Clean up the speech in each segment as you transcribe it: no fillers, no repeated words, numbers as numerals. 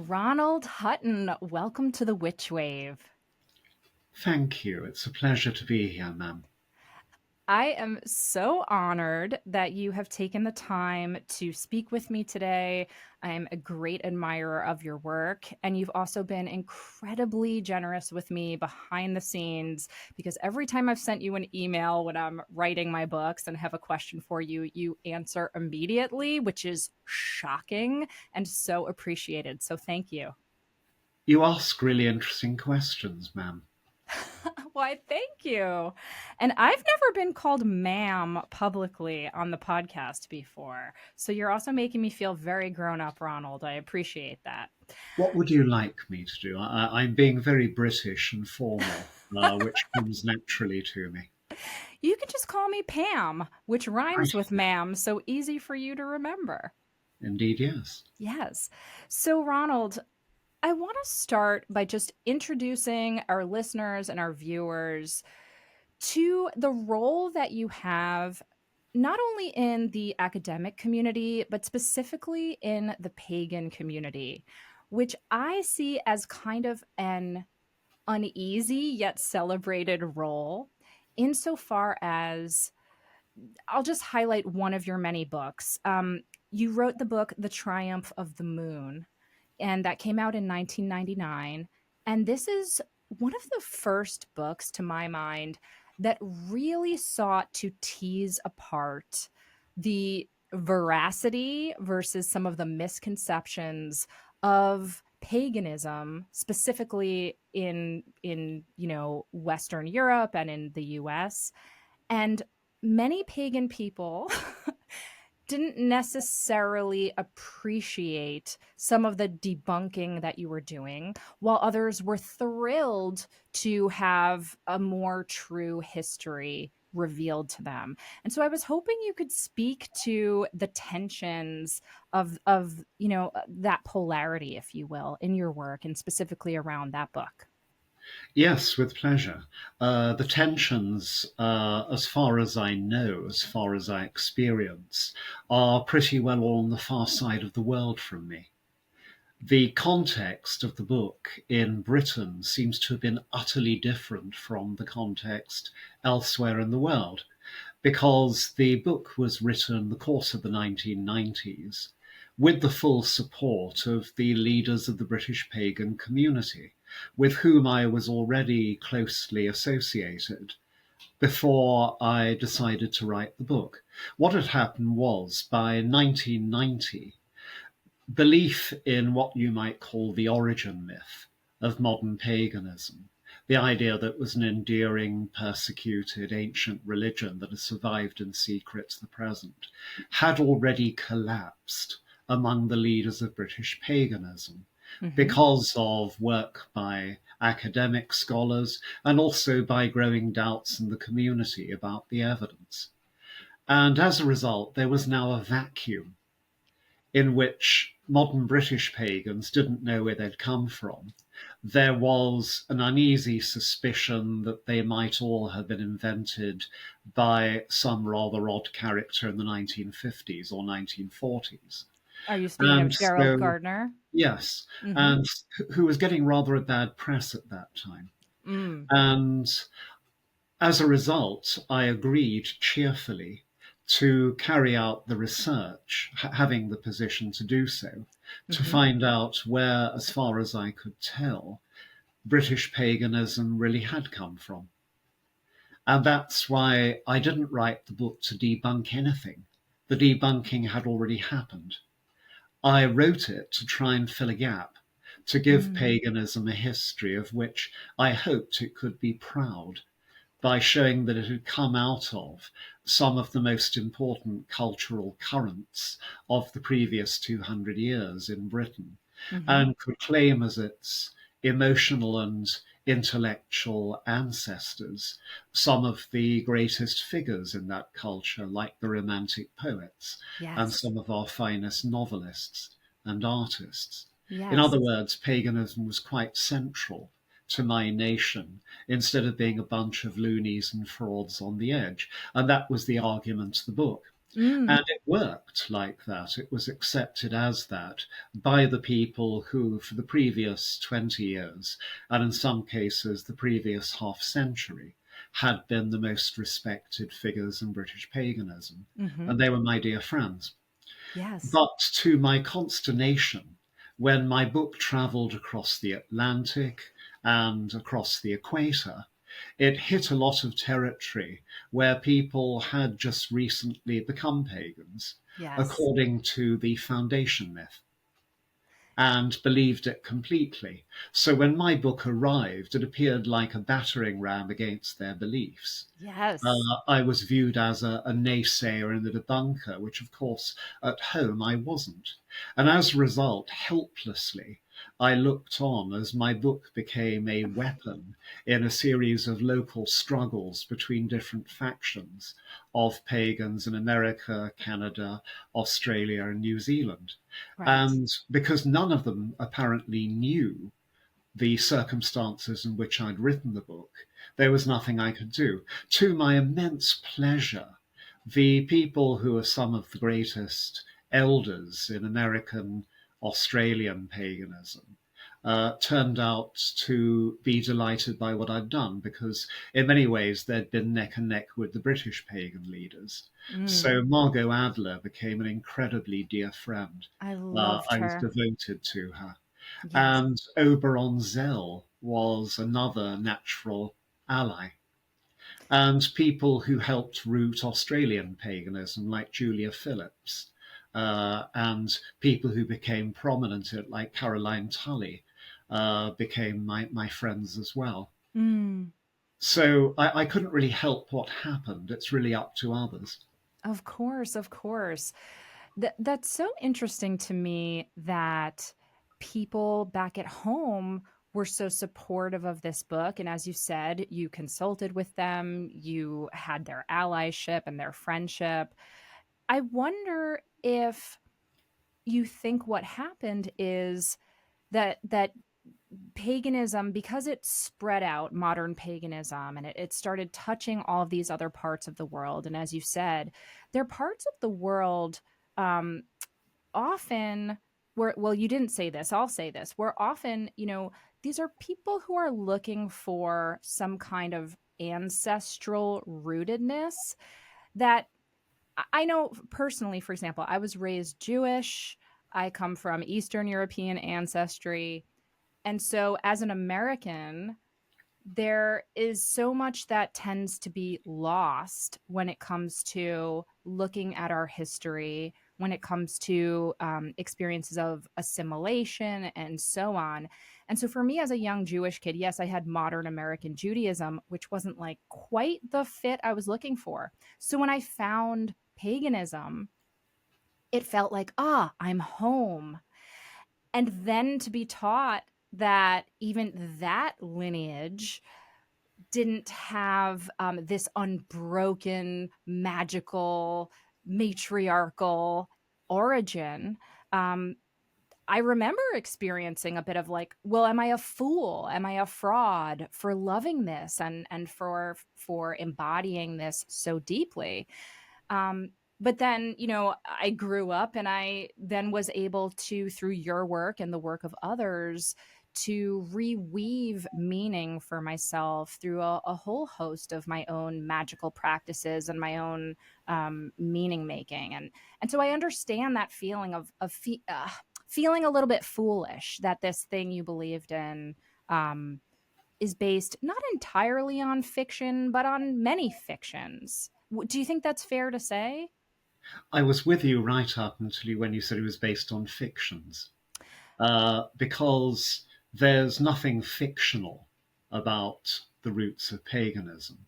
Ronald Hutton, welcome to the Witch Wave. Thank you. It's a pleasure to be here, ma'am. I am so honored that you have taken the time to speak with me today. I'm a great admirer of your work, and you've also been incredibly generous with me behind the scenes because every time I've sent you an email when I'm writing my books and have a question for you, you answer immediately, which is shocking and so appreciated. So thank you. You ask really interesting questions, ma'am. Why, thank you. And I've never been called ma'am publicly on the podcast before. So you're also making me feel very grown up, Ronald. I appreciate that. What would you like me to do? I'm being very British and formal, which comes naturally to me. You can just call me Pam, which I, rhymes with ma'am, so easy for you to remember. indeed, yes. Yes. So, Ronald, I want to start by just introducing our listeners and our viewers to the role that you have not only in the academic community, but specifically in the pagan community, which I see as kind of an uneasy yet celebrated role, insofar as I'll just highlight one of your many books. You wrote the book, The Triumph of the Moon, and that came out in 1999. And this is one of the first books, to my mind, that really sought to tease apart the veracity versus some of the misconceptions of paganism, specifically in Western Europe and in the US. And many pagan people didn't necessarily appreciate some of the debunking that you were doing, while others were thrilled to have a more true history revealed to them. And so I was hoping you could speak to the tensions of that polarity, if you will, in your work and specifically around that book. Yes, with pleasure. The tensions, as far as I know, as far as I experience, are pretty well all on the far side of the world from me. The context of the book in Britain seems to have been utterly different from the context elsewhere in the world, because the book was written in the course of the 1990s with the full support of the leaders of the British pagan community, with whom I was already closely associated before I decided to write the book. What had happened was, by 1990, belief in what you might call the origin myth of modern paganism, the idea that it was an enduring, persecuted, ancient religion that has survived in secret to the present, had already collapsed among the leaders of British paganism Mm-hmm. because of work by academic scholars and also by growing doubts in the community about the evidence. And as a result, there was now a vacuum in which modern British pagans didn't know where they'd come from. There was an uneasy suspicion that they might all have been invented by some rather odd character in the 1950s or 1940s. Are you speaking of And Gerald so, Gardner? yes, Mm-hmm. and who was getting rather a bad press at that time. Mm. And as a result, I agreed cheerfully to carry out the research, having the position to do so, to Mm-hmm. find out where, as far as I could tell, British paganism really had come from. And that's why I didn't write the book to debunk anything. The debunking had already happened. I wrote it to try and fill a gap, to give Mm. paganism a history of which I hoped it could be proud, by showing that it had come out of some of the most important cultural currents of the previous 200 years in Britain, Mm-hmm. and could claim as its emotional and intellectual ancestors some of the greatest figures in that culture, like the Romantic poets and Yes. some of our finest novelists and artists. In Yes. other words, paganism was quite central to my nation instead of being a bunch of loonies and frauds on the edge. And that was the argument of the book. Mm. And it worked like that. It was accepted as that by the people who, for the previous 20 years, and in some cases the previous half century, had been the most respected figures in British paganism. Hmm. And they were my dear friends. Yes. But to my consternation, when my book travelled across the Atlantic and across the equator, it hit a lot of territory where people had just recently become pagans, Yes. according to the foundation myth, and believed it completely. So when my book arrived, it appeared like a battering ram against their beliefs. Yes. I was viewed as a naysayer and a debunker, which of course at home I wasn't. And as a result, helplessly, I looked on as my book became a weapon in a series of local struggles between different factions of pagans in America, Canada, Australia, and New Zealand. Right. And because none of them apparently knew the circumstances in which I'd written the book, there was nothing I could do. To my immense pleasure, the people who are some of the greatest elders in American, Australian paganism turned out to be delighted by what I'd done because, in many ways, they'd been neck and neck with the British pagan leaders. Mm. So Margot Adler became an incredibly dear friend. I loved I was her. devoted to her. Yes. And Oberon Zell was another natural ally. And people who helped root Australian paganism, like Julia Phillips, and people who became prominent, like Caroline Tully, became my friends as well. Mm. So I couldn't really help what happened. It's really up to others. Of course, of course. That's so interesting to me that people back at home were so supportive of this book. And as you said, you consulted with them, you had their allyship and their friendship. I wonder if you think what happened is that paganism, because it spread out, modern paganism, and it started touching all of these other parts of the world. And as you said, they're parts of the world, um, often where, well, you didn't say this, I'll say this, where often, these are people who are looking for some kind of ancestral rootedness that I know personally. For example, I was raised Jewish. I come from Eastern European ancestry. And so, as an American, there is so much that tends to be lost when it comes to looking at our history, when it comes to experiences of assimilation and so on. And so, for me as a young Jewish kid, yes, I had modern American Judaism, which wasn't like quite the fit I was looking for. So, when I found paganism, it felt like, I'm home. And then to be taught that even that lineage didn't have this unbroken, magical, matriarchal origin. Um, I remember experiencing a bit of like, well, am I a fool? Am I a fraud for loving this and for embodying this so deeply? But then, I grew up and I then was able to, through your work and the work of others, to reweave meaning for myself through a whole host of my own magical practices and my own meaning making. And so I understand that feeling of feeling a little bit foolish that this thing you believed in um, is based not entirely on fiction, but on many fictions. Do you think that's fair to say? I was with you right up until when you said it was based on fictions. Because there's nothing fictional about the roots of paganism.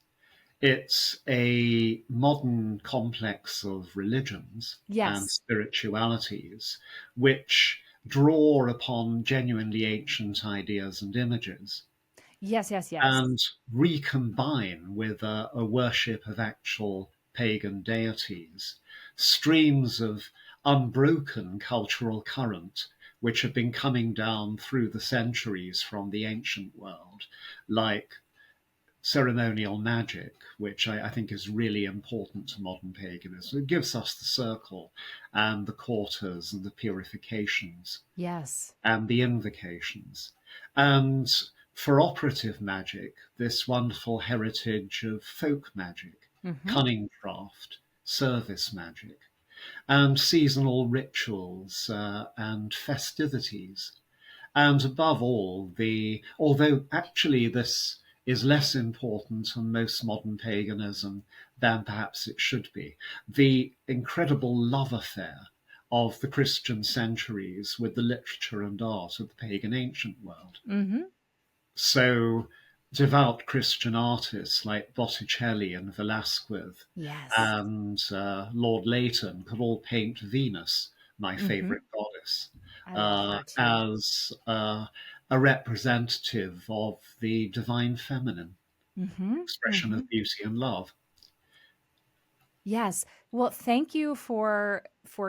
It's a modern complex of religions and Yes. spiritualities which draw upon genuinely ancient ideas and images Yes, yes, yes. and recombine with a worship of actual pagan deities, streams of unbroken cultural current which have been coming down through the centuries from the ancient world, like ceremonial magic, which I think is really important to modern paganism. It gives us the circle and the quarters and the purifications Yes. and the invocations. And for operative magic, this wonderful heritage of folk magic, Mm-hmm. cunning craft, service magic, and seasonal rituals and festivities. And above all, although actually this is less important in most modern paganism than perhaps it should be, the incredible love affair of the Christian centuries with the literature and art of the pagan ancient world. Mm-hmm. So devout Christian artists like Botticelli and Velasquez Yes. and Lord Leighton could all paint Venus, my Mm-hmm. favorite goddess, I love her too. as a representative of the divine feminine Mm-hmm. expression Mm-hmm. of beauty and love. Yes. Well, thank you for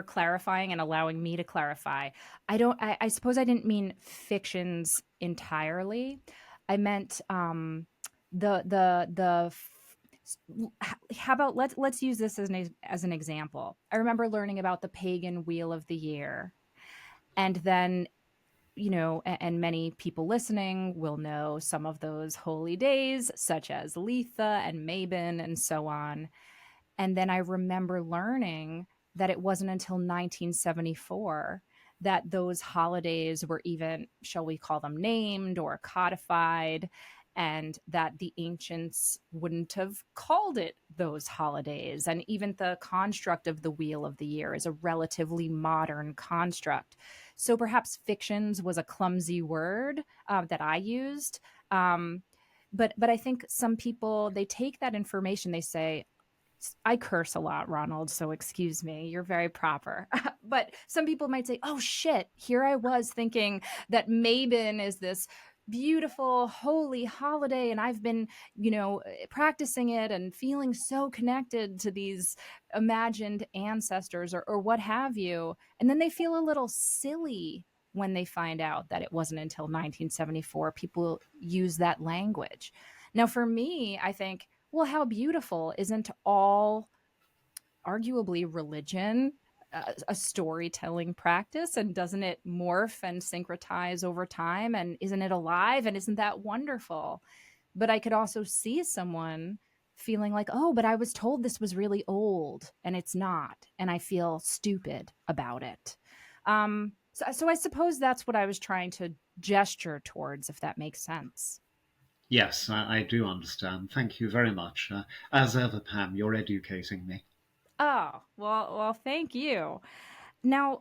clarifying and allowing me to clarify. I suppose I didn't mean fictions entirely. I meant the how about let's use this as an example. I remember learning about the pagan wheel of the year, and then and many people listening will know some of those holy days such as Letha and Mabon and so on. And then I remember learning that it wasn't until 1974 that those holidays were even, shall we call them, named or codified, and that the ancients wouldn't have called it those holidays. And even the construct of the Wheel of the Year is a relatively modern construct. So perhaps fictions was a clumsy word that I used. But I think some people, they take that information, they say, I curse a lot, Ronald, so excuse me. You're very proper. But some people might say, oh shit, here I was thinking that Mabon is this beautiful, holy holiday. And I've been, practicing it and feeling so connected to these imagined ancestors or what have you. And then they feel a little silly when they find out that it wasn't until 1974 people use that language. Now, for me, I think, well, how beautiful. Isn't all arguably religion a storytelling practice? And doesn't it morph and syncretize over time? And isn't it alive? And isn't that wonderful? But I could also see someone feeling like, oh, but I was told this was really old and it's not. And I feel stupid about it. So I suppose that's what I was trying to gesture towards, if that makes sense. Yes, I do understand. Thank you very much. As ever, Pam, you're educating me. Oh, well, thank you. Now,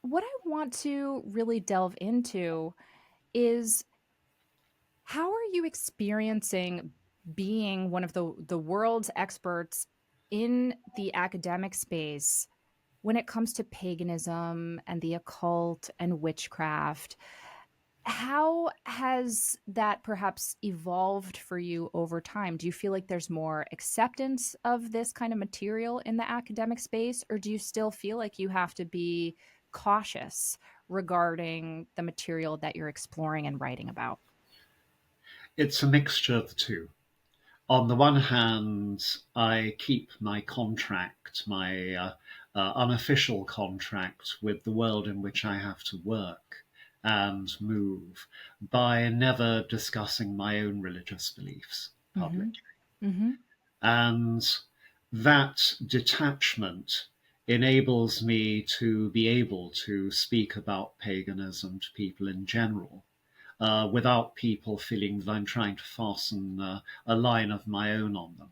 what I want to really delve into is how are you experiencing being one of the world's experts in the academic space when it comes to paganism and the occult and witchcraft? How has that perhaps evolved for you over time? Do you feel like there's more acceptance of this kind of material in the academic space, or do you still feel like you have to be cautious regarding the material that you're exploring and writing about? It's a mixture of the two. On the one hand, I keep my contract, my unofficial contract with the world in which I have to work and move by never discussing my own religious beliefs Mm-hmm. publicly. Mm-hmm. And that detachment enables me to be able to speak about paganism to people in general without people feeling that I'm trying to fasten a line of my own on them.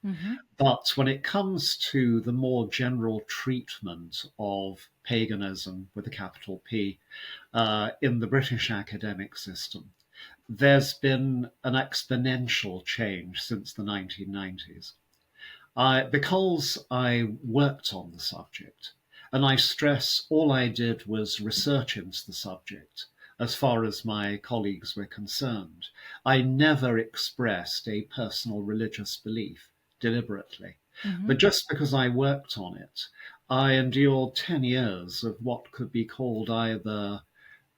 Mm-hmm. But when it comes to the more general treatment of paganism with a capital P in the British academic system, there's been an exponential change since the 1990s. Because I worked on the subject, and I stress all I did was research into the subject as far as my colleagues were concerned. I never expressed a personal religious belief deliberately. Mm-hmm. But just because I worked on it, I endured 10 years of what could be called either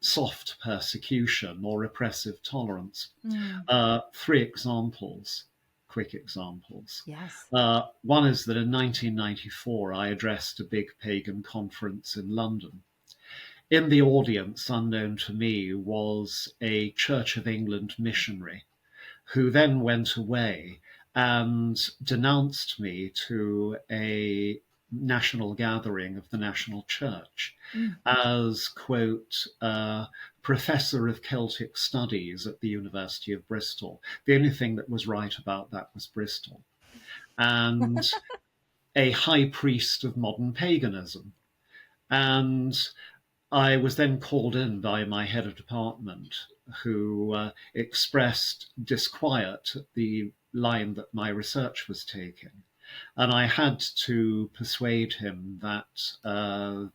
soft persecution or repressive tolerance. Mm. Three examples, quick examples. Yes. One is that in 1994, I addressed a big pagan conference in London. In the audience, unknown to me, was a Church of England missionary who then went away and denounced me to a national gathering of the national church Mm. as, quote, professor of Celtic studies at the University of Bristol. The only thing that was right about that was Bristol. And a high priest of modern paganism. And I was then called in by my head of department, who expressed disquiet at the line that my research was taking. And I had to persuade him that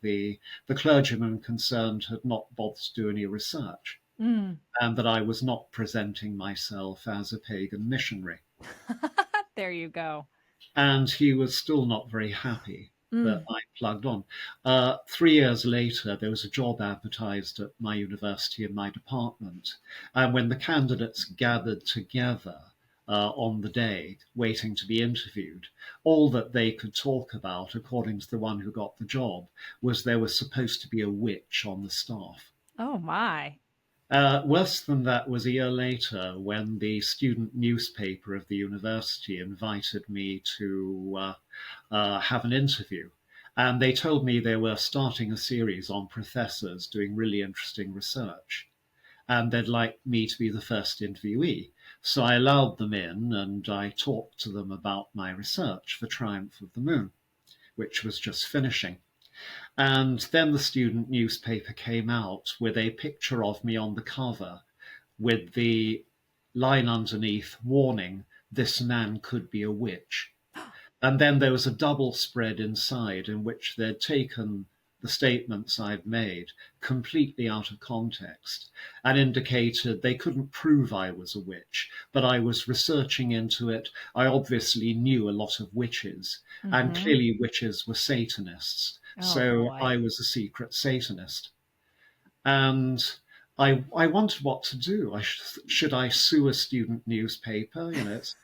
the clergyman concerned had not bothered to do any research, Mm. and that I was not presenting myself as a pagan missionary. There you go. And he was still not very happy that Mm. I plugged on. 3 years later, there was a job advertised at my university in my department. And when the candidates gathered together on the day, waiting to be interviewed, all that they could talk about, according to the one who got the job, was there was supposed to be a witch on the staff. Oh my. Worse than that was a year later when the student newspaper of the university invited me to have an interview. And they told me they were starting a series on professors doing really interesting research. And they'd like me to be the first interviewee. So I allowed them in and I talked to them about my research for Triumph of the Moon, which was just finishing. And then the student newspaper came out with a picture of me on the cover with the line underneath, warning, this man could be a witch. And then there was a double spread inside in which they'd taken the statements I'd made completely out of context and indicated they couldn't prove I was a witch, but I was researching into it. I obviously knew a lot of witches, and Mm-hmm. clearly witches were Satanists. Oh So boy. I was a secret Satanist. And I wondered what to do. Should I sue a student newspaper? You know, it's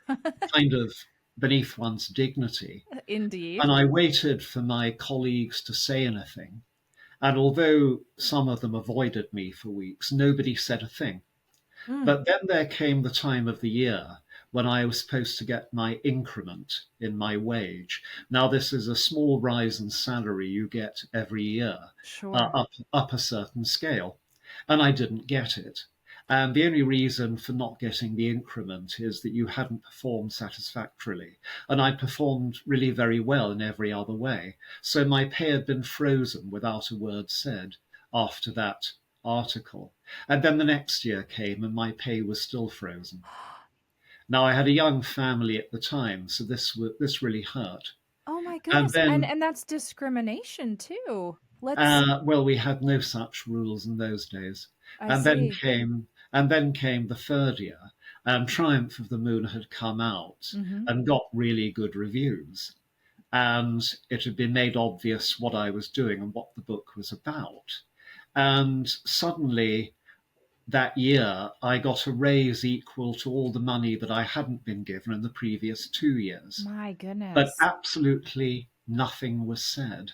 kind of beneath one's dignity. Indeed. And I waited for my colleagues to say anything. And although some of them avoided me for weeks, nobody said a thing. Mm. But then there came the time of the year when I was supposed to get my increment in my wage. Now, this is a small rise in salary you get every year, Sure. up a certain scale. And I didn't get it. And the only reason for not getting the increment is that you hadn't performed satisfactorily. And I performed really very well in every other way. So my pay had been frozen without a word said after that article. And then the next year came and my pay was still frozen. Now I had a young family at the time, so this really hurt. Oh my And goodness. And then, and that's discrimination too. Let's well, we had no such rules in those days. I And then see. came and then came the third year, and Triumph of the Moon had come out Mm-hmm. and got really good reviews. And it had been made obvious what I was doing and what the book was about. And suddenly that year, I got a raise equal to all the money that I hadn't been given in the previous 2 years. My But goodness. absolutely nothing was said.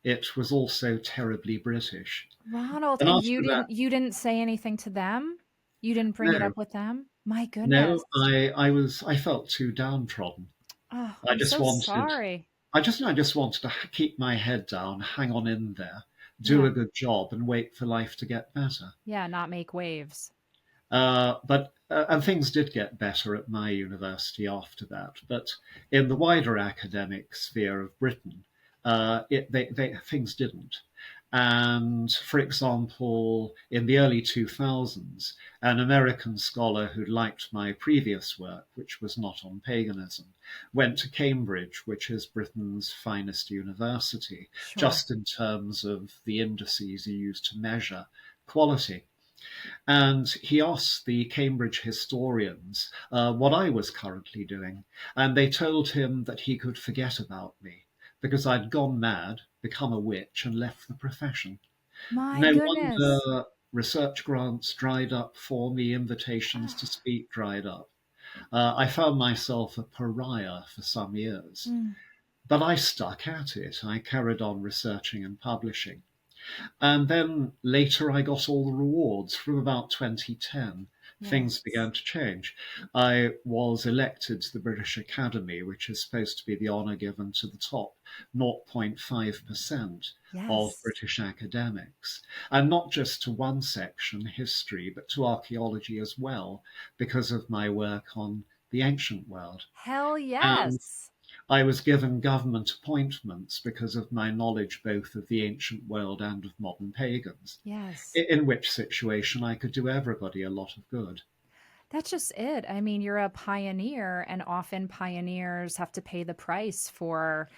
It was also terribly British. Ronald, And and you after that, didn't say anything to them? You didn't bring it no, up with them? My no, goodness. I felt too downtrodden. Oh, I I'm just so wanted, sorry. I just wanted to keep my head down, hang on in there, do Yeah. a good job, and wait for life to get better. Yeah, not make waves. But and things did get better at my university after that. But in the wider academic sphere of Britain, things didn't. And for example, in the early 2000s, an American scholar who liked my previous work, which was not on paganism, went to Cambridge, which is Britain's finest university, Sure. just in terms of the indices you use to measure quality. And he asked the Cambridge historians what I was currently doing. And they told him that he could forget about me because I'd gone mad, become a witch, and left the profession. My No goodness. wonder. research grants dried up for me, invitations to speak dried up. I found myself a pariah for some years, Mm, but I stuck at it. I carried on researching and publishing. And then later I got all the rewards. From about 2010. Things yes. began to change. I was elected to the British Academy, which is supposed to be the honour given to the top 0.5% of Yes. British academics. And not just to one section, history, but to archaeology as well, because of my work on the ancient world. Hell And yes. I was given government appointments because of my knowledge both of the ancient world and of modern pagans, Yes. in which situation I could do everybody a lot of good. That's just it. I mean, you're a pioneer, and often pioneers have to pay the price for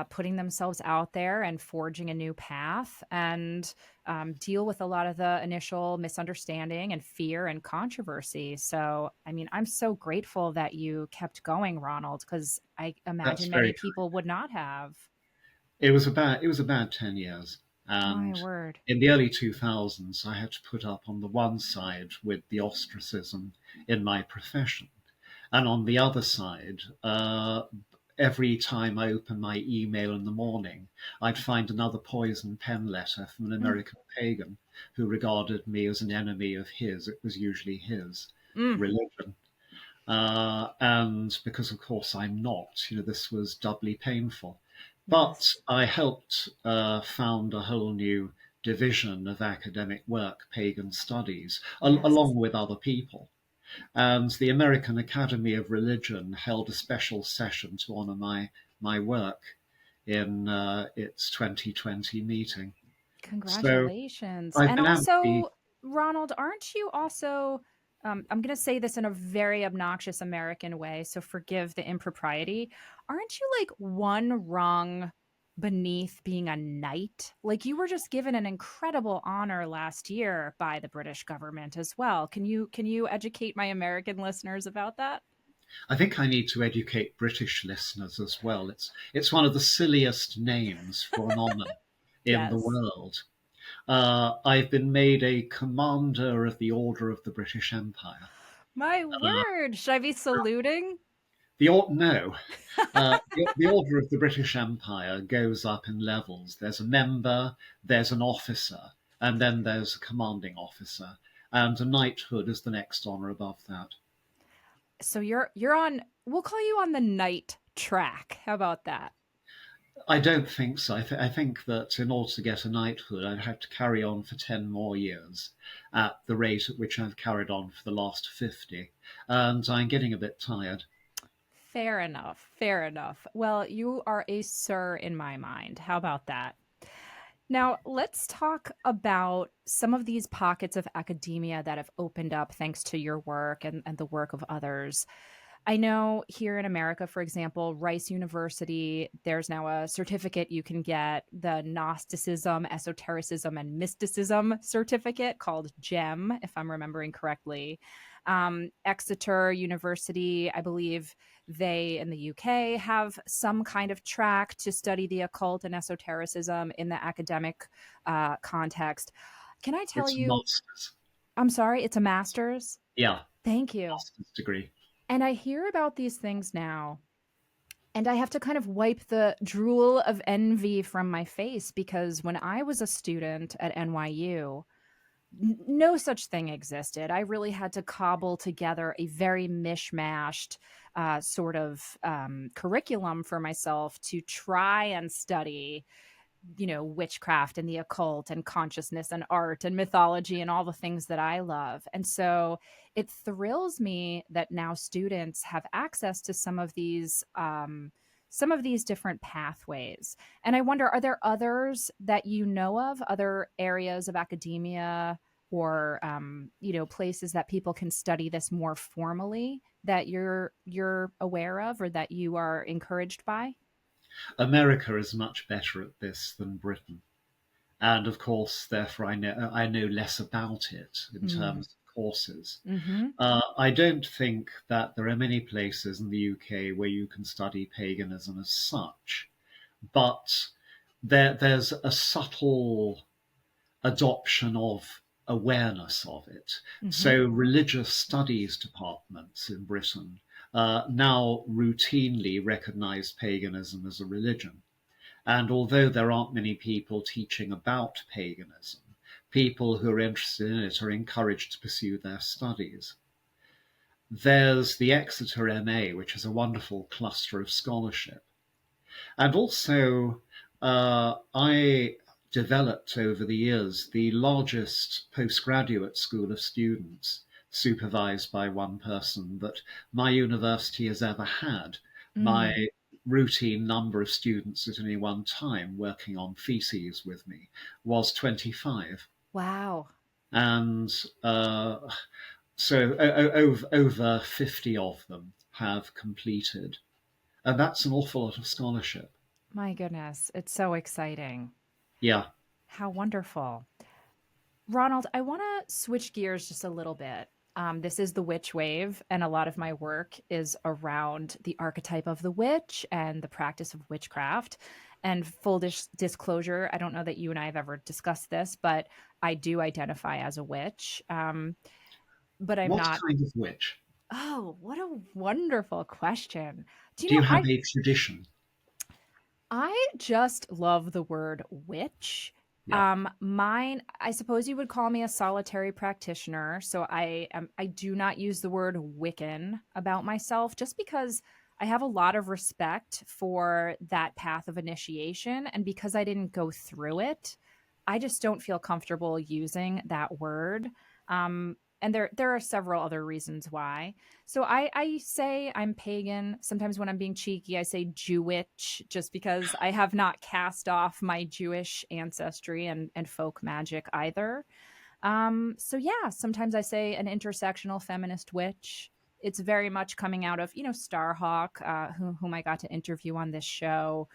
putting themselves out there and forging a new path and deal with a lot of the initial misunderstanding and fear and controversy. So, I mean, I'm so grateful that you kept going, Ronald, because I That's imagine many very people would not have. it was a bad 10 years, My and word. in the early 2000s, I had to put up on the one side with the ostracism in my profession, and on the other side, every time I opened my email in the morning, I'd find another poison pen letter from an Mm, American pagan who regarded me as an enemy of his. It was usually his mm, religion. And because, of course, I'm not, this was doubly painful. But yes. I helped found a whole new division of academic work, Pagan Studies, Yes. along with other people. And the American Academy of Religion held a special session to honor my work in its 2020 meeting. So Congratulations. I've And been able to be. also, Ronald, aren't you also, I'm going to say this in a very obnoxious American way, so forgive the impropriety. Aren't you like one rung beneath being a knight? Like you were just given an incredible honor last year by the British government as well. Can you educate my American listeners about that? I think I need to educate British listeners as well. It's one of the silliest names for an honor in the Yes. world. I've been made a commander of the Order of the British Empire. My Uh, word. Should I be saluting? no, the Order of the British Empire goes up in levels. There's a member, there's an officer, and then there's a commanding officer, and a knighthood is the next honour above that. So you're on, we'll call you on the night track. How about that? I don't think so. I think that in order to get a knighthood, I'd have to carry on for 10 more years at the rate at which I've carried on for the last 50. And I'm getting a bit tired. Fair enough. Fair enough. Well, you are a sir in my mind. How about that? Now, let's talk about some of these pockets of academia that have opened up thanks to your work and the work of others. I know here in America, for example, Rice University, there's now a certificate you can get, the Gnosticism, Esotericism, and Mysticism certificate called GEM, if I'm remembering correctly. Exeter University, I believe they in the UK have some kind of track to study the occult and esotericism in the academic context. Can I tell It's a you? master's. I'm sorry, it's a master's. Yeah, Thank you. master's degree. And I hear about these things now, and I have to kind of wipe the drool of envy from my face because when I was a student at NYU, no such thing existed. I really had to cobble together a very mishmashed sort of curriculum for myself to try and study, witchcraft and the occult and consciousness and art and mythology and all the things that I love. And so it thrills me that now students have access to some of these different pathways. And I wonder, are there others that you know of, other areas of academia or places that people can study this more formally that you're aware of or that you are encouraged by? America is much better at this than Britain. And of course, therefore, I know less about it in Mm. terms of courses. Mm-hmm. I don't think that there are many places in the UK where you can study paganism as such, but there's a subtle adoption of awareness of it. Hmm. So religious studies departments in Britain now routinely recognize paganism as a religion. And although there aren't many people teaching about paganism, people who are interested in it are encouraged to pursue their studies. There's the Exeter MA, which is a wonderful cluster of scholarship. And also, I developed over the years the largest postgraduate school of students, supervised by one person, that my university has ever had. Mm. My routine number of students at any one time working on theses with me was 25. Wow. And so over 50 of them have completed. And that's an awful lot of scholarship. My goodness. It's so exciting. Yeah. How wonderful. Ronald, I want to switch gears just a little bit. This is the witch wave, and a lot of my work is around the archetype of the witch and the practice of witchcraft. And full disclosure, I don't know that you and I have ever discussed this, but I do identify as a witch. But I'm What not. kind of witch? Oh, what a wonderful question. Do you Do you know, have a tradition? I just love the word witch. Yeah. Mine, I suppose you would call me a solitary practitioner. So I do not use the word Wiccan about myself just because I have a lot of respect for that path of initiation. And because I didn't go through it, I just don't feel comfortable using that word. And there are several other reasons why. So I say I'm pagan. Sometimes when I'm being cheeky, I say Jewish just because I have not cast off my Jewish ancestry and folk magic either. So yeah, sometimes I say an intersectional feminist witch. It's very much coming out of, Starhawk, whom I got to interview on this show,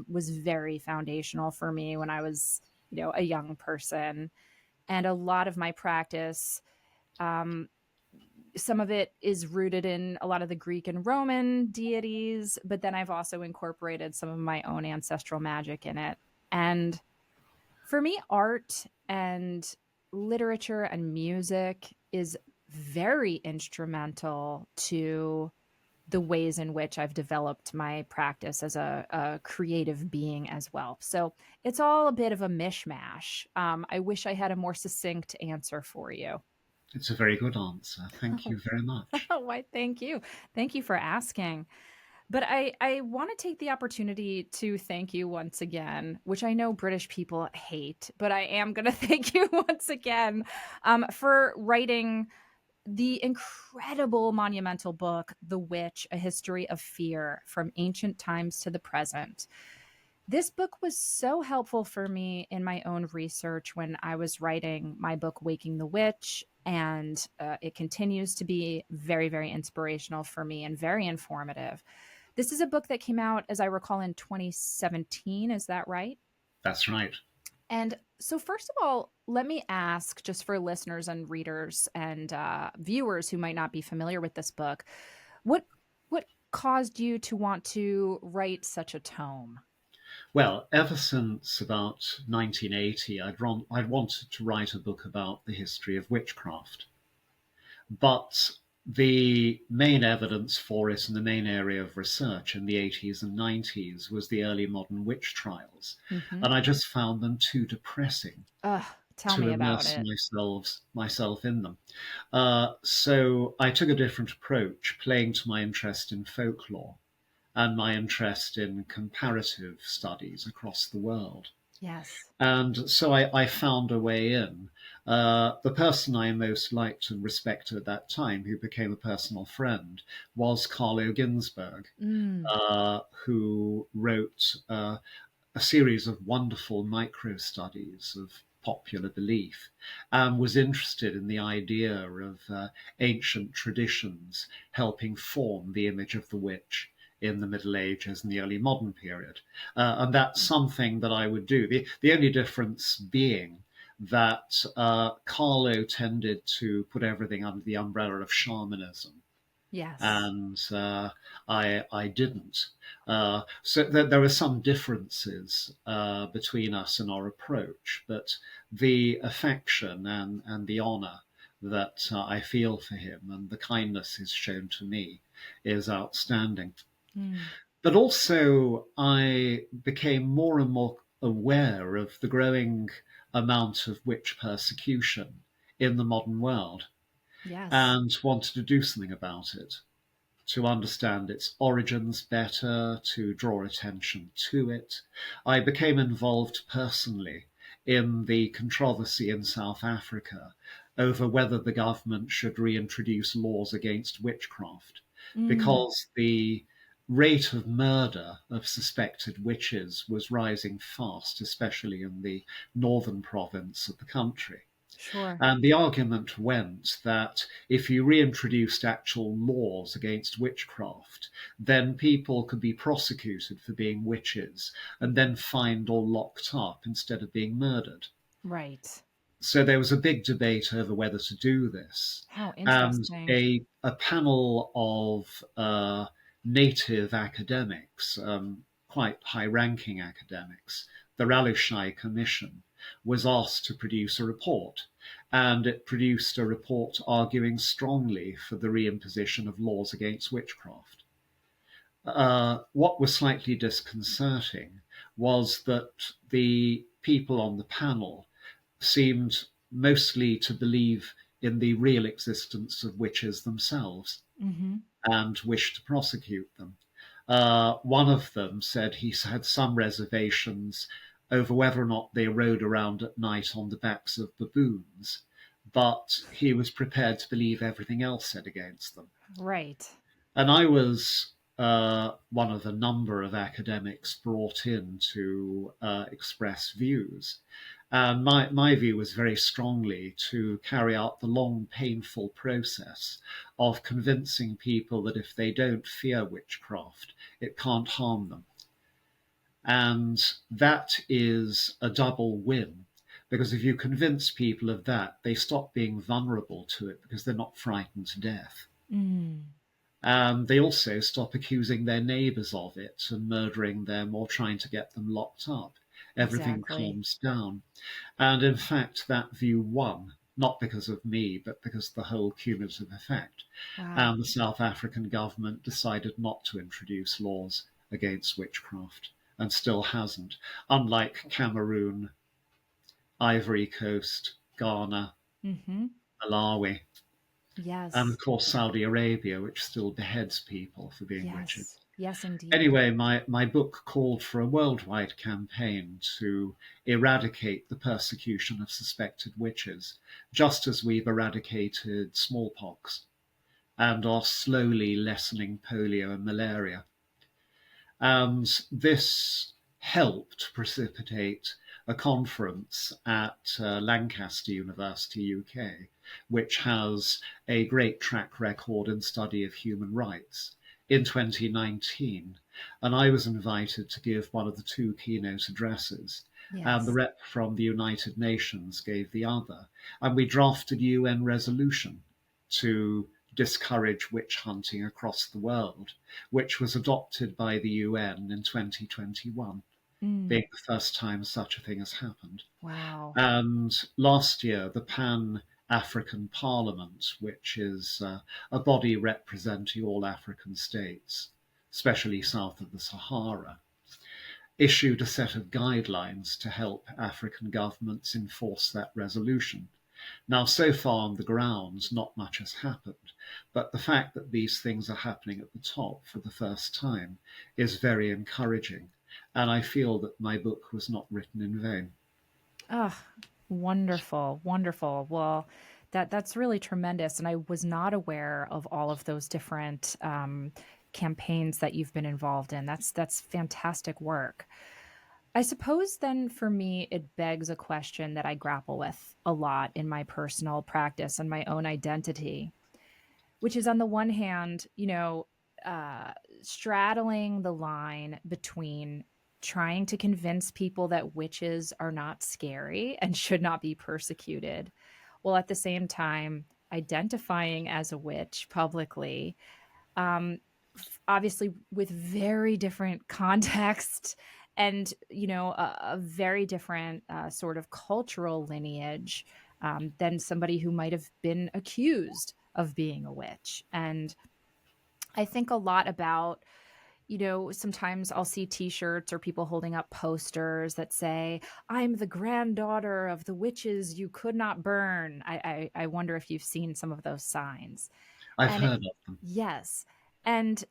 was very foundational for me when I was, a young person. And a lot of my practice, um, some of it is rooted in a lot of the Greek and Roman deities, but then I've also incorporated some of my own ancestral magic in it. And for me, art and literature and music is very instrumental to the ways in which I've developed my practice as a creative being as well. So it's all a bit of a mishmash. I wish I had a more succinct answer for you. It's a very good answer. Thank you very much. Why, thank you. Thank you for asking. But I want to take the opportunity to thank you once again, which I know British people hate, but I am going to thank you once again for writing the incredible monumental book, The Witch, A History of Fear from Ancient Times to the Present. This book was so helpful for me in my own research when I was writing my book, Waking the Witch. And it continues to be very, very inspirational for me and very informative. This is a book that came out, as I recall, in 2017. Is that right? That's right. And so, first of all, let me ask, just for listeners and readers and viewers who might not be familiar with this book, what what caused you to want to write such a tome? Well, ever since about 1980, I'd wanted to write a book about the history of witchcraft. But the main evidence for it and the main area of research in the 80s and 90s was the early modern witch trials. Hmm. And I just found them too depressing Ugh, tell to me about immerse it. myself in them. So I took a different approach, playing to my interest in folklore and my interest in comparative studies across the world. Yes. And so I found a way in. The person I most liked and respected at that time, who became a personal friend, was Carlo Ginzburg, Mm. who wrote a series of wonderful micro studies of popular belief and was interested in the idea of ancient traditions helping form the image of the witch in the Middle Ages and the early modern period. And that's something that I would do. The only difference being that Carlo tended to put everything under the umbrella of shamanism, Yes. and I didn't. So there are some differences between us in our approach, but the affection and the honour that I feel for him and the kindness he's shown to me is outstanding. Mm. But also, I became more and more aware of the growing amount of witch persecution in the modern world Yes. and wanted to do something about it, to understand its origins better, to draw attention to it. I became involved personally in the controversy in South Africa over whether the government should reintroduce laws against witchcraft, Mm. because the rate of murder of suspected witches was rising fast, especially in the northern province of the country. Sure. And the argument went that if you reintroduced actual laws against witchcraft, then people could be prosecuted for being witches and then fined or locked up instead of being murdered. Right. So there was a big debate over whether to do this. How And interesting. a panel of native academics, quite high ranking academics, the Ralushai Commission, was asked to produce a report. And it produced a report arguing strongly for the reimposition of laws against witchcraft. What was slightly disconcerting was that the people on the panel seemed mostly to believe in the real existence of witches themselves Mm-hmm. and wished to prosecute them. One of them said he had some reservations over whether or not they rode around at night on the backs of baboons, but he was prepared to believe everything else said against them. Right. And I was one of a number of academics brought in to express views. And my view was very strongly to carry out the long, painful process of convincing people that if they don't fear witchcraft, it can't harm them. And that is a double win. Because if you convince people of that, they stop being vulnerable to it because they're not frightened to death. Mm. They also stop accusing their neighbours of it and murdering them or trying to get them locked up. Everything Exactly. calms down. And in fact, that view won, not because of me, but because of the whole cumulative effect. Wow. And the South African government decided not to introduce laws against witchcraft and still hasn't, unlike Cameroon, Ivory Coast, Ghana, Mm-hmm. Malawi, and of Yes. course Saudi Arabia, which still beheads people for being witches. Yes. Yes, indeed. Anyway, my book called for a worldwide campaign to eradicate the persecution of suspected witches, just as we've eradicated smallpox and are slowly lessening polio and malaria. And this helped precipitate a conference at Lancaster University, UK, which has a great track record in study of human rights, in 2019. And I was invited to give one of the two keynote addresses, and the Yes. rep from the United Nations gave the other. And we drafted a UN resolution to discourage witch hunting across the world, which was adopted by the UN in 2021, Mm. being the first time such a thing has happened. Wow. And last year, the Pan African Parliament, which is a body representing all African states, especially south of the Sahara, issued a set of guidelines to help African governments enforce that resolution. Now, so far on the ground, not much has happened, but the fact that these things are happening at the top for the first time is very encouraging, and I feel that my book was not written in vain. Oh, wonderful, wonderful. Well, that's really tremendous, and I was not aware of all of those different campaigns that you've been involved in. That's fantastic work. I suppose then for me, it begs a question that I grapple with a lot in my personal practice and my own identity, which is on the one hand, uh, straddling the line between trying to convince people that witches are not scary and should not be persecuted, while at the same time identifying as a witch publicly um, obviously with very different context and a very different sort of cultural lineage than somebody who might have been accused of being a witch. And I think a lot about, sometimes I'll see t-shirts or people holding up posters that say, "I'm the granddaughter of the witches you could not burn." I wonder if you've seen some of those signs. I've And it, heard of them. yes. And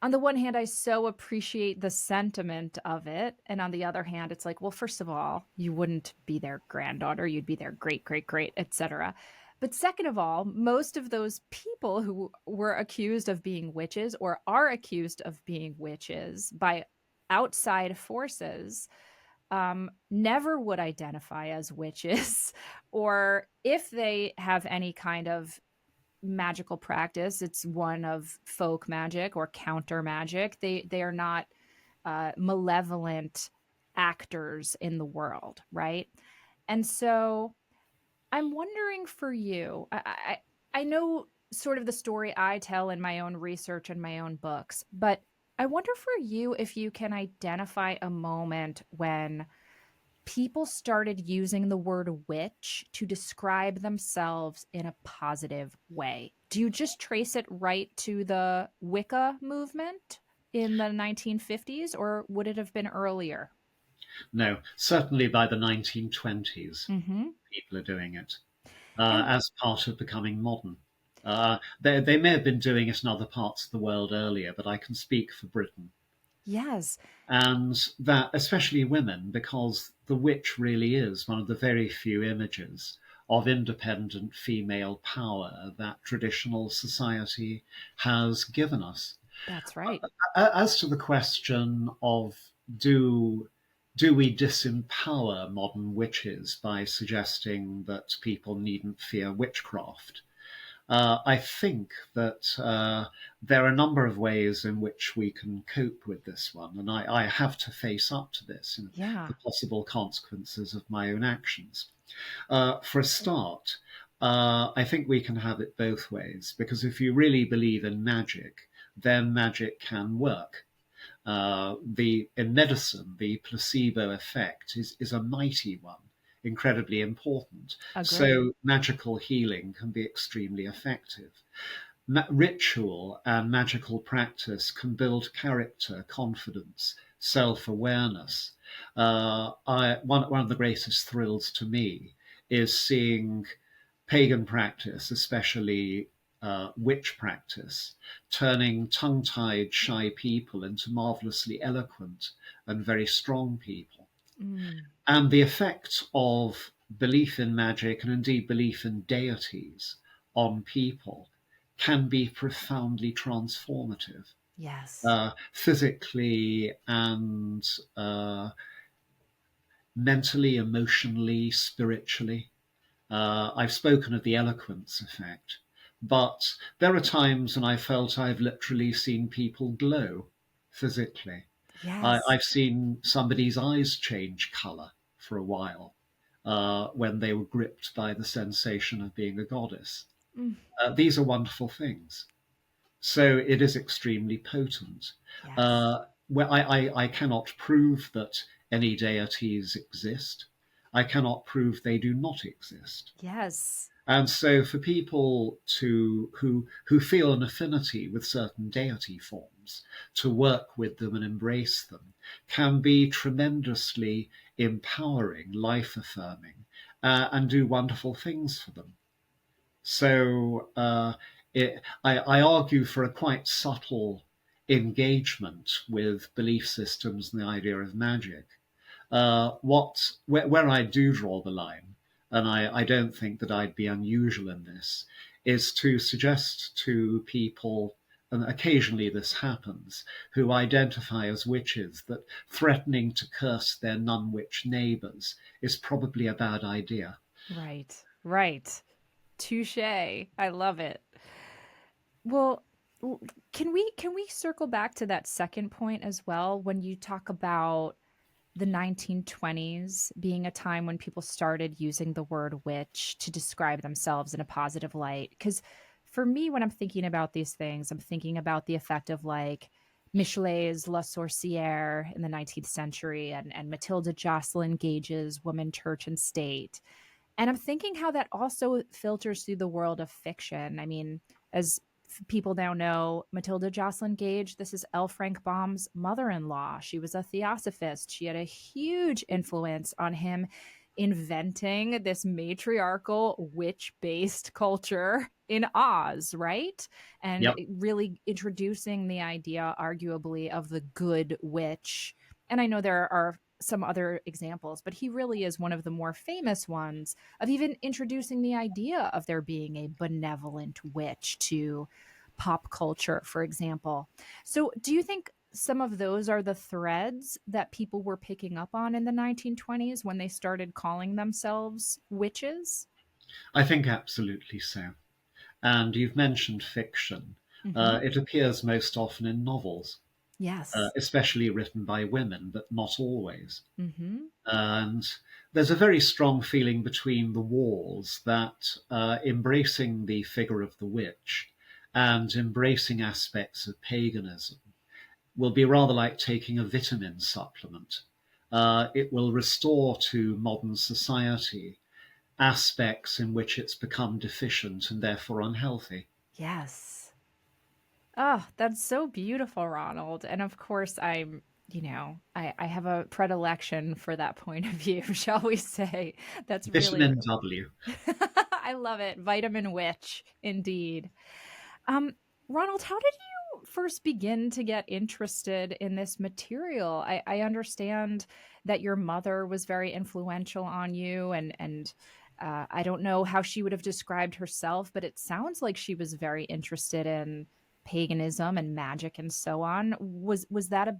on the one hand, I so appreciate the sentiment of it. And on the other hand, it's like, well, first of all, you wouldn't be their granddaughter, you'd be their great, great, great, etc. But second of all, most of those people who were accused of being witches or are accused of being witches by outside forces never would identify as witches. Or if they have any kind of magical practice, it's one of folk magic or counter magic. They are not malevolent actors in the world, right? And so I'm wondering for you, I know sort of the story I tell in my own research and my own books, but I wonder for you if you can identify a moment when people started using the word witch to describe themselves in a positive way. Do you just trace it right to the Wicca movement in the 1950s, or would it have been earlier? No, certainly by the 1920s, Mm-hmm. people are doing it And as part of becoming modern. They may have been doing it in other parts of the world earlier, but I can speak for Britain. yes, And that, especially women, because the witch really is one of the very few images of independent female power that traditional society has given us. that's right. As to the question of do do we disempower modern witches by suggesting that people needn't fear witchcraft? I think that there are a number of ways in which we can cope with this one, and I have to face up to this, Yeah. the possible consequences of my own actions. For a start, I think we can have it both ways, because if you really believe in magic, then magic can work. In medicine, the placebo effect is a mighty one, incredibly important. Agree. So magical healing can be extremely effective. Ritual and magical practice can build character, confidence, self-awareness. One of the greatest thrills to me is seeing pagan practice, especially witch practice, turning tongue tied, shy people into marvelously eloquent and very strong people. Mm, And the effect of belief in magic and indeed belief in deities on people can be profoundly transformative, yes. physically and mentally, emotionally, spiritually. I've spoken of the eloquence effect, but there are times when I felt I've literally seen people glow physically. Yes. I've seen somebody's eyes change color for a while when they were gripped by the sensation of being a goddess. Mm, These are wonderful things. So it is extremely potent. yes. Uh, I cannot prove that any deities exist. I cannot prove they do not exist. Yes. And so for people who feel an affinity with certain deity forms, to work with them and embrace them can be tremendously empowering, life affirming, and do wonderful things for them. So I argue for a quite subtle engagement with belief systems and the idea of magic. Where I do draw the line, and I don't think that I'd be unusual in this, is to suggest to people, and occasionally this happens, who identify as witches, that threatening to curse their non-witch neighbours is probably a bad idea. Right. Right. Touche. I love it. Well, can we circle back to that second point as well when you talk about the 1920s being a time when people started using the word witch to describe themselves in a positive light? Because for me, when I'm thinking about these things, I'm thinking about the effect of like Michelet's La Sorcière in the 19th century and Matilda Jocelyn Gage's Woman, Church, and State. And I'm thinking how that also filters through the world of fiction. I mean, as people now know, Matilda Jocelyn Gage, this is L. Frank Baum's mother in law. She was a theosophist. She had a huge influence on him inventing this matriarchal witch based culture in Oz, right? And Yep. really introducing the idea, arguably, of the good witch. And I know there are some other examples, but he really is one of the more famous ones of even introducing the idea of there being a benevolent witch to pop culture, for example. So, do you think some of those are the threads that people were picking up on in the 1920s when they started calling themselves witches? I think absolutely so. And you've mentioned fiction. Hmm. It appears most often in novels, Yes. especially written by women, but not always. Hmm. And there's a very strong feeling between the walls that embracing the figure of the witch and embracing aspects of paganism will be rather like taking a vitamin supplement. It will restore to modern society aspects in which it's become deficient and therefore unhealthy. Yes. Oh, that's so beautiful, Ronald. And of course, I have a predilection for that point of view, shall we say. That's really, Vitamin W. I love it. Vitamin Witch, indeed. Um, Ronald, how did you first begin to get interested in this material? I understand that your mother was very influential on you, and I don't know how she would have described herself, but it sounds like she was very interested in paganism and magic and so on. Was that a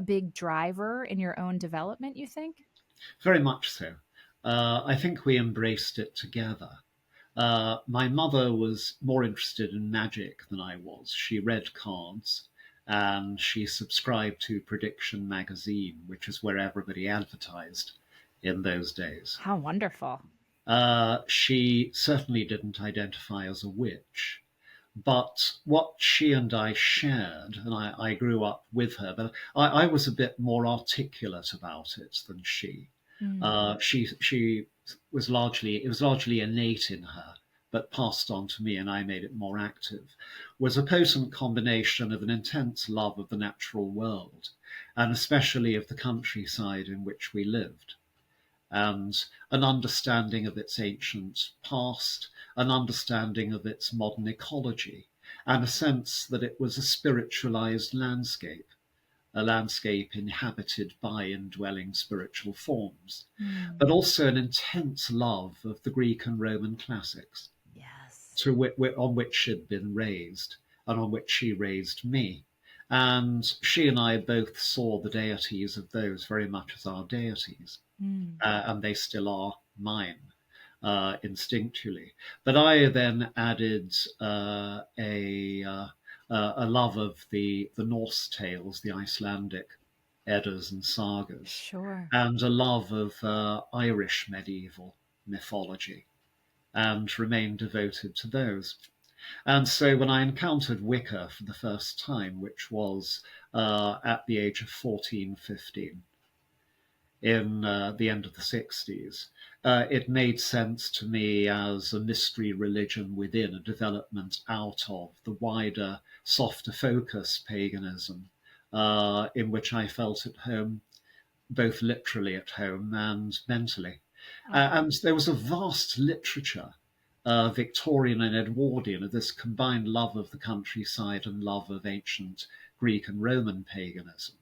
big driver in your own development, you think? Very much so. I think we embraced it together. My mother was more interested in magic than I was. She read cards and she subscribed to Prediction magazine, which is where everybody advertised in those days. How wonderful. She certainly didn't identify as a witch. But what she and I shared, and I grew up with her, but I was a bit more articulate about it than she. Mm. She was largely, it was largely innate in her, but passed on to me, and I made it more active. Was a potent combination of an intense love of the natural world, and especially of the countryside in which we lived, and an understanding of its ancient past, an understanding of its modern ecology, and a sense that it was a spiritualized landscape, a landscape inhabited by indwelling spiritual forms, Mm. but also an intense love of the Greek and Roman classics, Yes. on which she'd been raised and on which she raised me. And she and I both saw the deities of those very much as our deities, Mm. and they still are mine instinctually. But I then added a love of the Norse tales, the Icelandic Eddas and sagas, Sure. and a love of Irish medieval mythology, and remained devoted to those. And so when I encountered Wicca for the first time, which was at the age of 14, 15, in the end of the 60s, it made sense to me as a mystery religion within a development out of the wider, softer focus paganism, in which I felt at home, both literally at home and mentally. Oh, And there was a vast literature, Victorian and Edwardian, of this combined love of the countryside and love of ancient Greek and Roman paganism,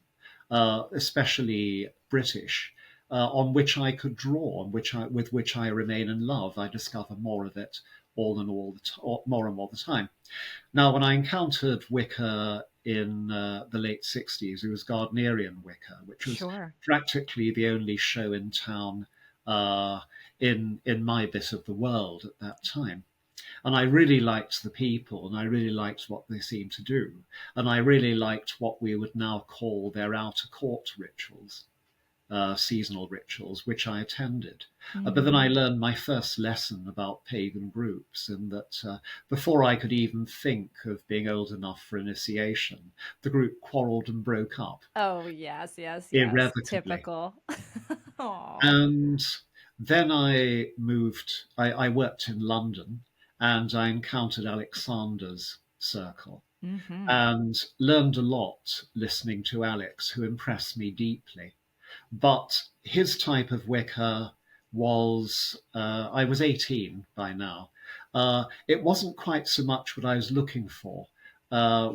especially British, on which I could draw, with which I remain in love. I discover more of it more and more the time. Now, when I encountered Wicca in the late 60s, it was Gardnerian Wicca, which was sure. practically the only show in town uh, in my bit of the world at that time. And I really liked the people, and I really liked what they seemed to do, and I really liked what we would now call their outer court rituals. seasonal rituals, which I attended. But then I Mhm. learned my first lesson about pagan groups in that before I could even think of being old enough for initiation, the group quarreled and broke up Oh, yes, yes, yes. irrevocably. Typical. Aw. And then I worked in London and I encountered Alexander's circle Mhm. and learned a lot listening to Alex, who impressed me deeply. But his type of Wicca was, I was 18 by now. It wasn't quite so much what I was looking for,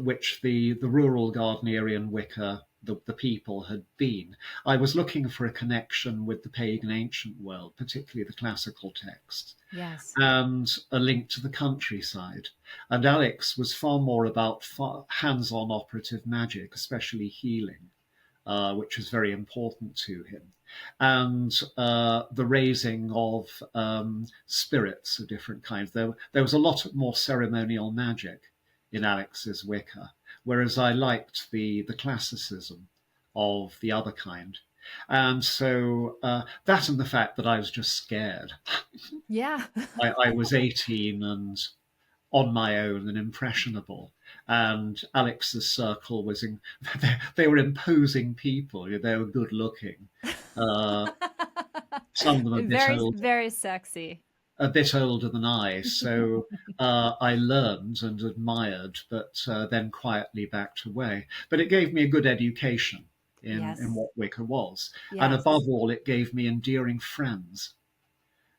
which the rural Gardnerian Wicca, the people had been. I was looking for a connection with the pagan ancient world, particularly the classical texts, Yes. and a link to the countryside. And Alex was far more about hands-on operative magic, especially healing, which was very important to him, and the raising of spirits of different kinds. There was a lot more ceremonial magic in Alex's Wicca, whereas I liked the classicism of the other kind. And so that and the fact that I was just scared. Yeah. I was 18 and on my own and impressionable. And Alex's circle was they were imposing people. They were good looking. Uh, some of them Very, very sexy. a bit older than I. So I learned and admired, but then quietly backed away. But it gave me a good education in Yes. what Wicca was, and above Yes. all, it gave me endearing friends.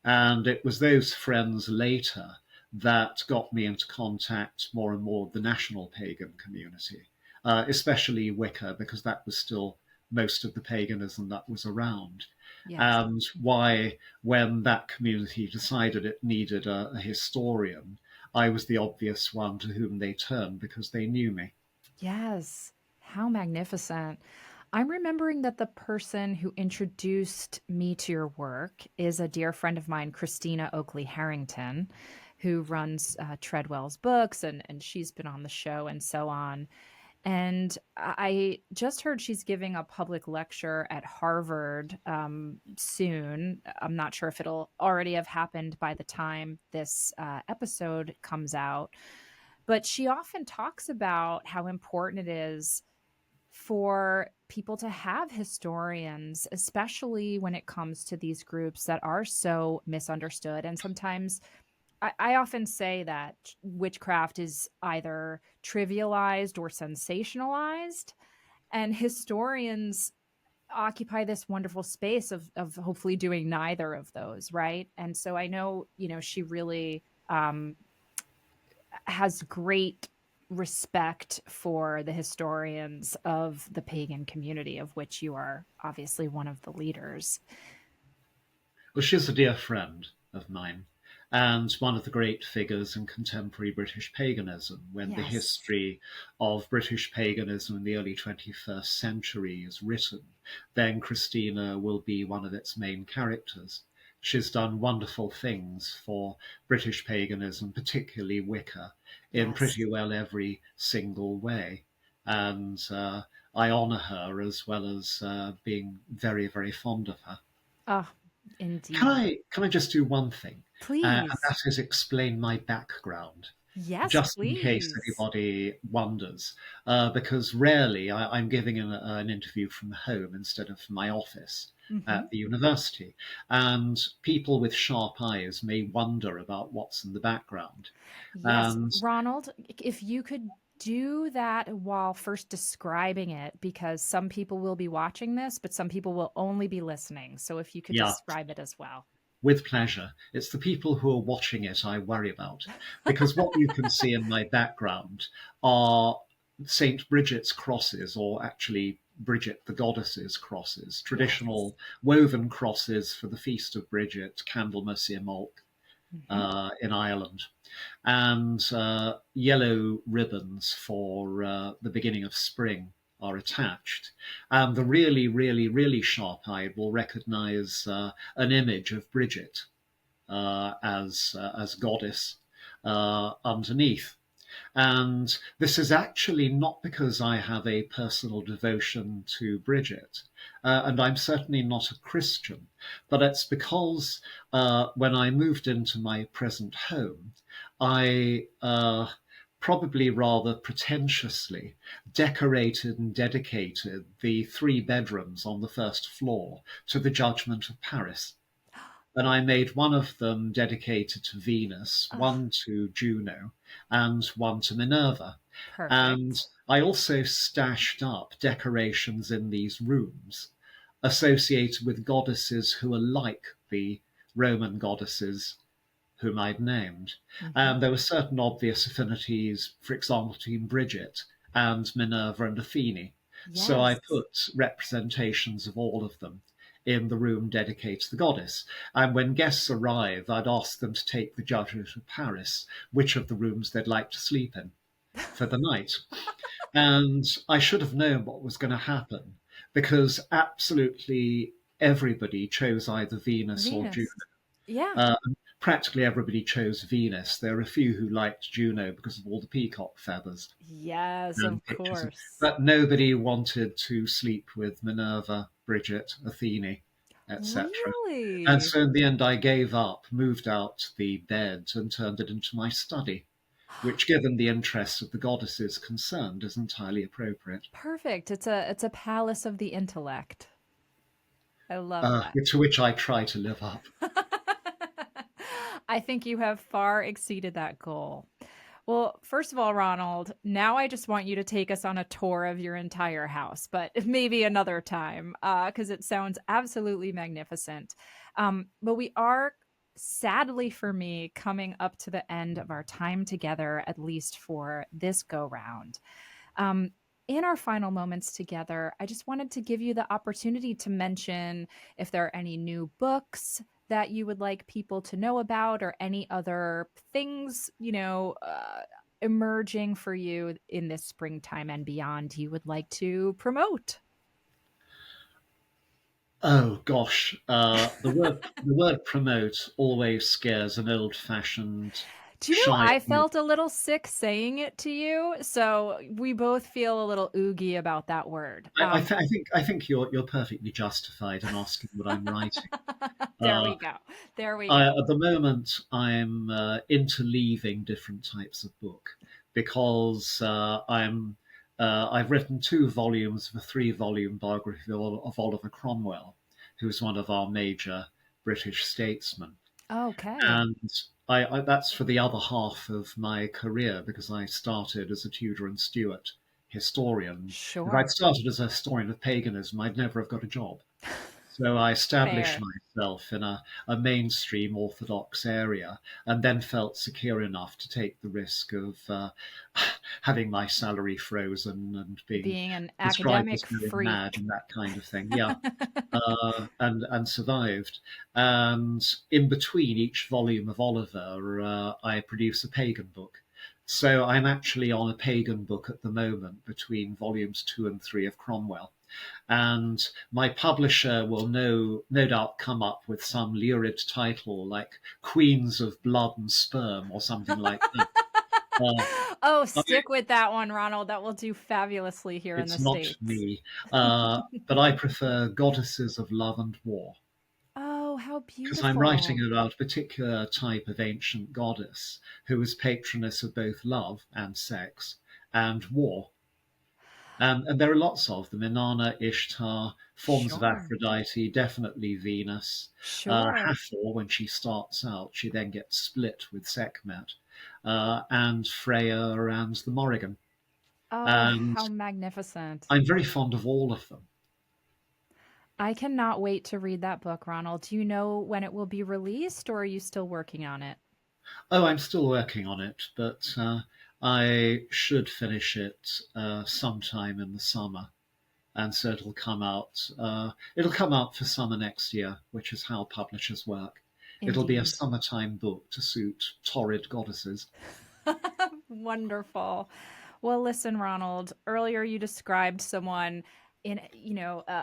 And it was those friends later that got me into contact more and more with the national pagan community, especially Wicca, because that was still most of the paganism that was around. Yes. And why, when that community decided it needed a historian, I was the obvious one to whom they turned because they knew me. Yes. How magnificent. I'm remembering that the person who introduced me to your work is a dear friend of mine, Christina Oakley Harrington, who runs Treadwell's books, and she's been on the show and so on. And I just heard she's giving a public lecture at Harvard soon. I'm not sure if it'll already have happened by the time this episode comes out. But she often talks about how important it is for people to have historians, especially when it comes to these groups that are so misunderstood. And sometimes I often say that witchcraft is either trivialized or sensationalized, and historians occupy this wonderful space of hopefully doing neither of those, right? And so I know, she really has great respect for the historians of the pagan community, of which you are obviously one of the leaders. Well, she's a dear friend of mine and one of the great figures in contemporary British paganism. When the Yes. history of British paganism in the early 21st century is written, then Christina will be one of its main characters. She's done wonderful things for British paganism, particularly Wicca, in Yes. pretty well every single way. And I honour her as well as being very, very fond of her. Oh, Can indeed. I just do one thing, and Please. that is explain my background, Yes, just in case please. anybody wonders, because rarely I'm giving an interview from home instead of from my office Hmm. at the university, and people with sharp eyes may wonder about what's in the background. Yes, And Ronald, if you could do that while first describing it, because some people will be watching this, but some people will only be listening. So if you could yeah, describe it as well. with pleasure. It's the people who are watching it I worry about, because what you can see in my background are St. Bridget's crosses, or actually Bridget the Goddesses crosses, Yes. traditional woven crosses for the Feast of Bridget, Candlemas Imbolc Hmm. in Ireland, and yellow ribbons for the beginning of spring are attached. And the really, really, really sharp-eyed will recognize an image of Bridget as goddess underneath. And this is actually not because I have a personal devotion to Bridget, and I'm certainly not a Christian, but it's because when I moved into my present home, I probably rather pretentiously decorated and dedicated the three bedrooms on the first floor to the Judgment of Paris. And I made one of them dedicated to Venus, Oh, one to Juno, and one to Minerva. And perfect. I also stashed up decorations in these rooms associated with goddesses who are like the Roman goddesses whom I'd named. Hmm. And there were certain obvious affinities, for example, between Bridget and Minerva and Athene. So I Yes. put representations of all of them in the room dedicated to the goddess. And when guests arrive, I'd ask them to take the judgment of Paris, which of the rooms they'd like to sleep in for the night. And I should have known what was going to happen because absolutely everybody chose either Venus or Juno. Venus. Yeah. Uh, Practically everybody chose Venus. There are a few who liked Juno because of all the peacock feathers Yes, and of pictures, course. but nobody wanted to sleep with Minerva, Bridget, Athene, etc. And Really? so in the end, I gave up, moved out the bed, and turned it into my study, which, given the interests of the goddesses concerned, is entirely appropriate. Perfect. It's a palace of the intellect. I love that. To which I try to live up. I think you have far exceeded that goal. Well, first of all, Ronald, now I just want you to take us on a tour of your entire house, but maybe another time, because it sounds absolutely magnificent. But we are, sadly for me, coming up to the end of our time together, at least for this go round. Um, in our final moments together, I just wanted to give you the opportunity to mention if there are any new books that you would like people to know about or any other things, emerging for you in this springtime and beyond you would like to promote. Oh gosh, the word promote always scares an old-fashioned, Do you know shy. I felt a little sick saying it to you? So we both feel a little oogie about that word. I think you're perfectly justified in asking what I'm writing. There Uh, we go. There we go. at the moment, I'm interleaving different types of book because I've written 2 volumes of a 3-volume biography of Oliver Cromwell, who's one of our major British statesmen. Okay. And that's for the other half of my career because I started as a Tudor and Stuart historian. If I'd Sure. started as a historian of paganism, I'd never have got a job. So I established Fair. myself in a mainstream Orthodox area and then felt secure enough to take the risk of having my salary frozen and being Being an described as academic going mad freak. and that kind of thing. Yeah, and survived. And in between each volume of Oliver, I produce a pagan book. So I'm actually on a pagan book at the moment between volumes 2 and 3 of Cromwell. And my publisher will no doubt come up with some lurid title like Queens of Blood and Sperm or something like that. Uh, Oh, I stick with that one, Ronald. That will do fabulously here in the It's not States. me, but I prefer Goddesses of Love and War Oh, how because I'm writing beautiful. about a particular type of ancient goddess who was patroness of both love and sex and war. And there are lots of them: Inanna, Ishtar, forms of Sure. Aphrodite, definitely Venus. Sure. Hathor, when she starts out, she then gets split with Sekhmet, and Freya and the Morrigan. Oh, And how magnificent. I'm very fond of all of them. I cannot wait to read that book, Ronald. Do you know when it will be released or are you still working on it? Oh, I'm still working on it, but I should finish it sometime in the summer, and so it'll come out. It'll come out for summer next year, which is how publishers work. It'll be a Indeed. summertime book to suit torrid goddesses. Wonderful. Well, listen, Ronald, earlier you described someone in,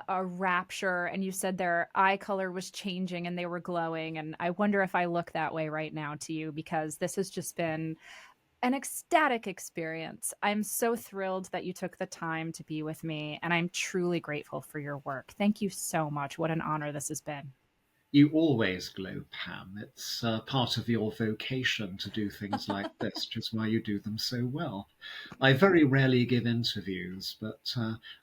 a rapture, and you said their eye color was changing and they were glowing. And I wonder if I look that way right now to you because this has just been an ecstatic experience. I'm so thrilled that you took the time to be with me, and I'm truly grateful for your work. Thank you so much. What an honor this has been. You always glow, Pam. It's part of your vocation to do things like this, which is why you do them so well. I very rarely give interviews, but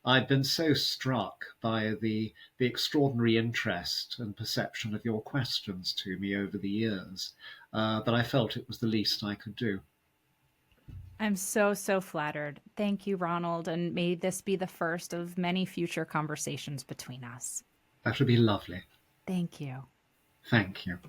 I've been so struck by the extraordinary interest and perception of your questions to me over the years that I felt it was the least I could do. I'm so, so flattered. Thank you, Ronald, and may this be the first of many future conversations between us. That would be lovely. Thank you. Thank you.